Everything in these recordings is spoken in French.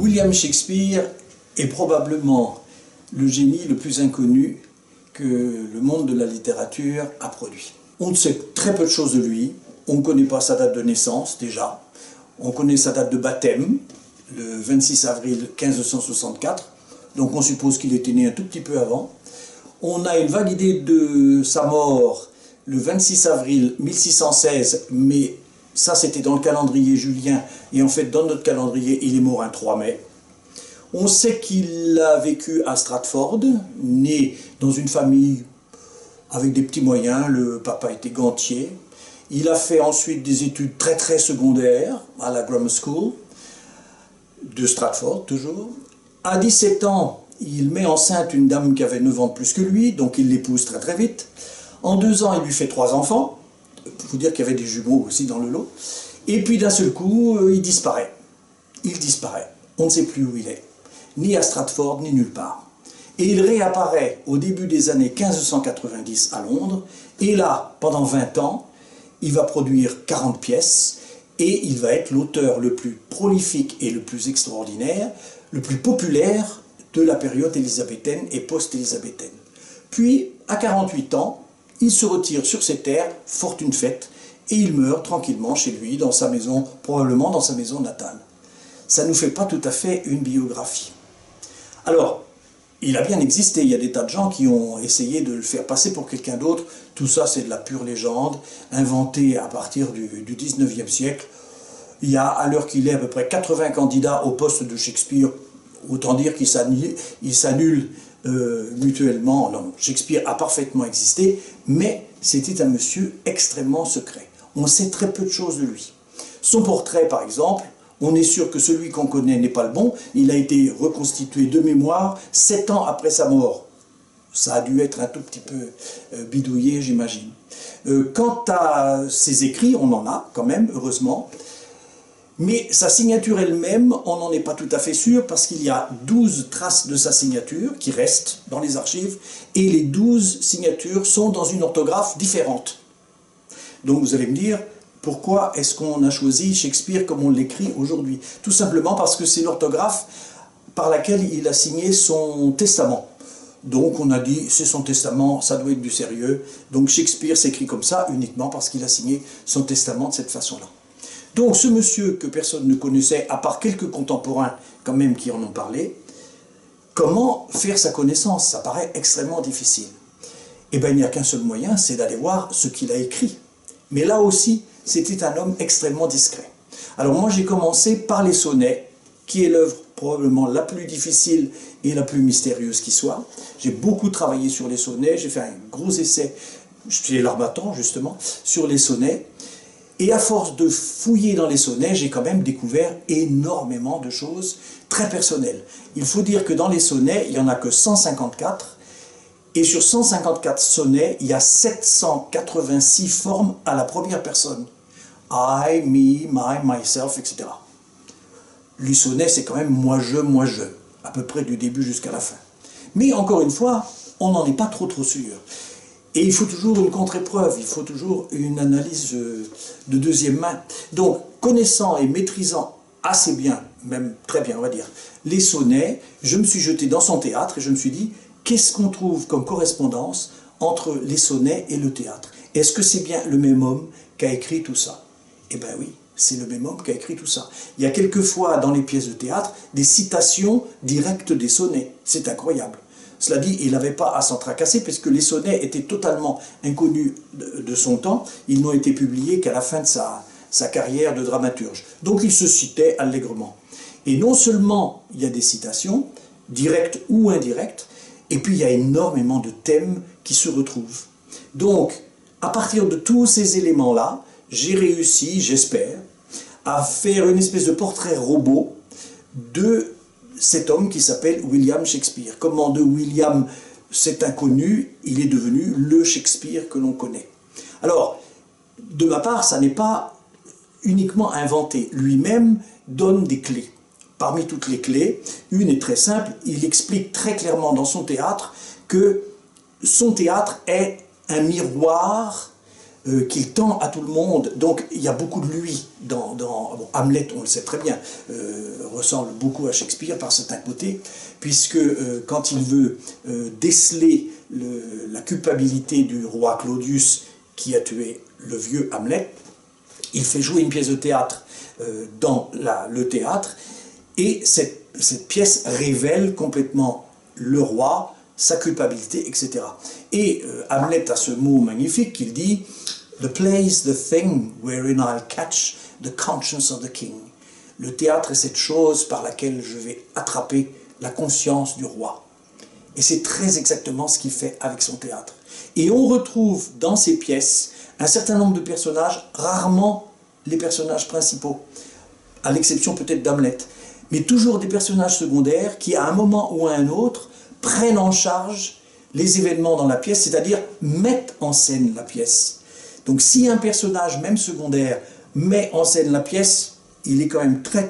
William Shakespeare est probablement le génie le plus inconnu que le monde de la littérature a produit. On ne sait très peu de choses de lui, on ne connaît pas sa date de naissance déjà, on connaît sa date de baptême, le 26 avril 1564, donc on suppose qu'il était né un tout petit peu avant. On a une vague idée de sa mort le 26 avril 1616, mais ça c'était dans le calendrier julien, et en fait dans notre calendrier il est mort un 3 mai. On sait qu'il a vécu à Stratford, né dans une famille avec des petits moyens, le papa était gantier. Il a fait ensuite des études très secondaires à la Grammar School de Stratford toujours. À 17 ans, il met enceinte une dame qui avait 9 ans de plus que lui, donc il l'épouse très vite. En 2 ans, il lui fait 3 enfants. Il faut dire qu'il y avait des jumeaux aussi dans le lot. Et puis d'un seul coup, il disparaît. Il disparaît. On ne sait plus où il est. Ni à Stratford, ni nulle part. Et il réapparaît au début des années 1590 à Londres. Et là, pendant 20 ans, il va produire 40 pièces. Et il va être l'auteur le plus prolifique et le plus extraordinaire, le plus populaire de la période élisabéthaine et post-élisabéthaine. Puis, à 48 ans, il se retire sur ses terres, fortune faite, et il meurt tranquillement chez lui, dans sa maison, probablement dans sa maison natale. Ça ne nous fait pas tout à fait une biographie. Alors, il a bien existé, il y a des tas de gens qui ont essayé de le faire passer pour quelqu'un d'autre. Tout ça, c'est de la pure légende, inventée à partir du 19e siècle. Il y a, à l'heure qu'il est, à peu près 80 candidats au poste de Shakespeare. Autant dire qu'ils s'annulent mutuellement. Non, Shakespeare a parfaitement existé, mais c'était un monsieur extrêmement secret. On sait très peu de choses de lui. Son portrait, par exemple, on est sûr que celui qu'on connaît n'est pas le bon. Il a été reconstitué de mémoire 7 ans après sa mort. Ça a dû être un tout petit peu bidouillé, j'imagine. Quant à ses écrits, on en a quand même, heureusement. Mais sa signature elle-même, on n'en est pas tout à fait sûr, parce qu'il y a 12 traces de sa signature qui restent dans les archives, et les 12 signatures sont dans une orthographe différente. Donc vous allez me dire, pourquoi est-ce qu'on a choisi Shakespeare comme on l'écrit aujourd'hui? Tout simplement parce que c'est l'orthographe par laquelle il a signé son testament. Donc on a dit, c'est son testament, ça doit être du sérieux. Donc Shakespeare s'écrit comme ça uniquement parce qu'il a signé son testament de cette façon-là. Donc ce monsieur que personne ne connaissait, à part quelques contemporains quand même qui en ont parlé, comment faire sa connaissance? Ça paraît extrêmement difficile. Eh bien il n'y a qu'un seul moyen, c'est d'aller voir ce qu'il a écrit. Mais là aussi, c'était un homme extrêmement discret. Alors moi j'ai commencé par les sonnets, qui est l'œuvre probablement la plus difficile et la plus mystérieuse qui soit. J'ai beaucoup travaillé sur les sonnets, j'ai fait un gros essai chez l'Harmattan justement, sur les sonnets. Et à force de fouiller dans les sonnets, j'ai quand même découvert énormément de choses très personnelles. Il faut dire que dans les sonnets, il n'y en a que 154, et sur 154 sonnets, il y a 786 formes à la première personne. I, me, my, myself, etc. Les sonnets, c'est quand même moi, je, à peu près du début jusqu'à la fin. Mais encore une fois, on n'en est pas trop sûr. Et il faut toujours une contre-épreuve, il faut toujours une analyse de deuxième main. Donc, connaissant et maîtrisant assez bien, même très bien on va dire, les sonnets, je me suis jeté dans son théâtre et je me suis dit, qu'est-ce qu'on trouve comme correspondance entre les sonnets et le théâtre? Est-ce que c'est bien le même homme qui a écrit tout ça? Eh bien oui, c'est le même homme qui a écrit tout ça. Il y a quelquefois dans les pièces de théâtre des citations directes des sonnets, c'est incroyable. Cela dit, il n'avait pas à s'en tracasser, puisque les sonnets étaient totalement inconnus de son temps. Ils n'ont été publiés qu'à la fin de sa carrière de dramaturge. Donc il se citait allègrement. Et non seulement il y a des citations, directes ou indirectes, et puis il y a énormément de thèmes qui se retrouvent. Donc, à partir de tous ces éléments-là, j'ai réussi, j'espère, à faire une espèce de portrait robot de cet homme qui s'appelle William Shakespeare. Comment de William, cet inconnu, il est devenu le Shakespeare que l'on connaît. Alors, de ma part, ça n'est pas uniquement inventé. Lui-même donne des clés. Parmi toutes les clés, une est très simple. Il explique très clairement dans son théâtre que son théâtre est un miroir qu'il tend à tout le monde. Donc il y a beaucoup de lui dans bon, Hamlet, on le sait très bien, ressemble beaucoup à Shakespeare par certains côtés, puisque quand il veut déceler la culpabilité du roi Claudius qui a tué le vieux Hamlet, il fait jouer une pièce de théâtre dans le théâtre, et cette pièce révèle complètement le roi, sa culpabilité, etc. Et Hamlet a ce mot magnifique qu'il dit « The play is the thing wherein I'll catch the conscience of the king ». Le théâtre est cette chose par laquelle je vais attraper la conscience du roi. Et c'est très exactement ce qu'il fait avec son théâtre. Et on retrouve dans ses pièces un certain nombre de personnages, rarement les personnages principaux, à l'exception peut-être d'Hamlet, mais toujours des personnages secondaires qui, à un moment ou à un autre, prennent en charge les événements dans la pièce, c'est-à-dire mettent en scène la pièce. Donc si un personnage, même secondaire, met en scène la pièce, il est quand même très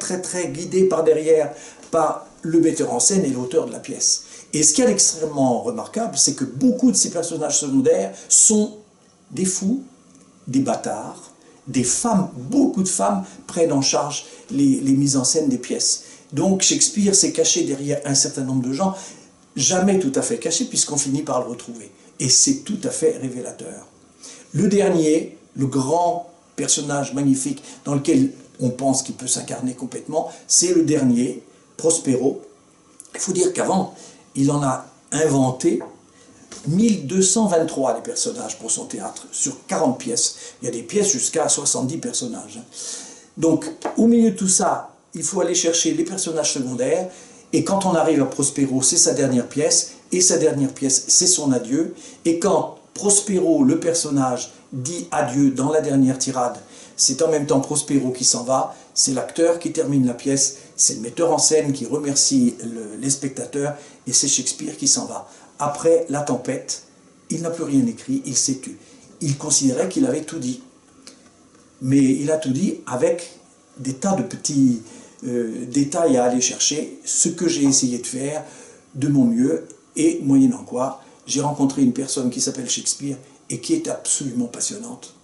guidé par derrière, par le metteur en scène et l'auteur de la pièce. Et ce qui est extrêmement remarquable, c'est que beaucoup de ces personnages secondaires sont des fous, des bâtards, des femmes, beaucoup de femmes prennent en charge les mises en scène des pièces. Donc Shakespeare s'est caché derrière un certain nombre de gens, jamais tout à fait caché puisqu'on finit par le retrouver. Et c'est tout à fait révélateur. Le dernier, le grand personnage magnifique dans lequel on pense qu'il peut s'incarner complètement, c'est le dernier, Prospero. Il faut dire qu'avant, il en a inventé 1223 des personnages pour son théâtre, sur 40 pièces. Il y a des pièces jusqu'à 70 personnages. Donc, au milieu de tout ça, il faut aller chercher les personnages secondaires, et quand on arrive à Prospero, c'est sa dernière pièce, et sa dernière pièce, c'est son adieu. Et quand Prospero, le personnage, dit adieu dans la dernière tirade, c'est en même temps Prospero qui s'en va, c'est l'acteur qui termine la pièce, c'est le metteur en scène qui remercie les spectateurs, et c'est Shakespeare qui s'en va. Après la tempête, il n'a plus rien écrit, il s'est tu. Il considérait qu'il avait tout dit. Mais il a tout dit avec des tas de petits détails à aller chercher, ce que j'ai essayé de faire de mon mieux, et moyennant quoi, j'ai rencontré une personne qui s'appelle Shakespeare et qui est absolument passionnante.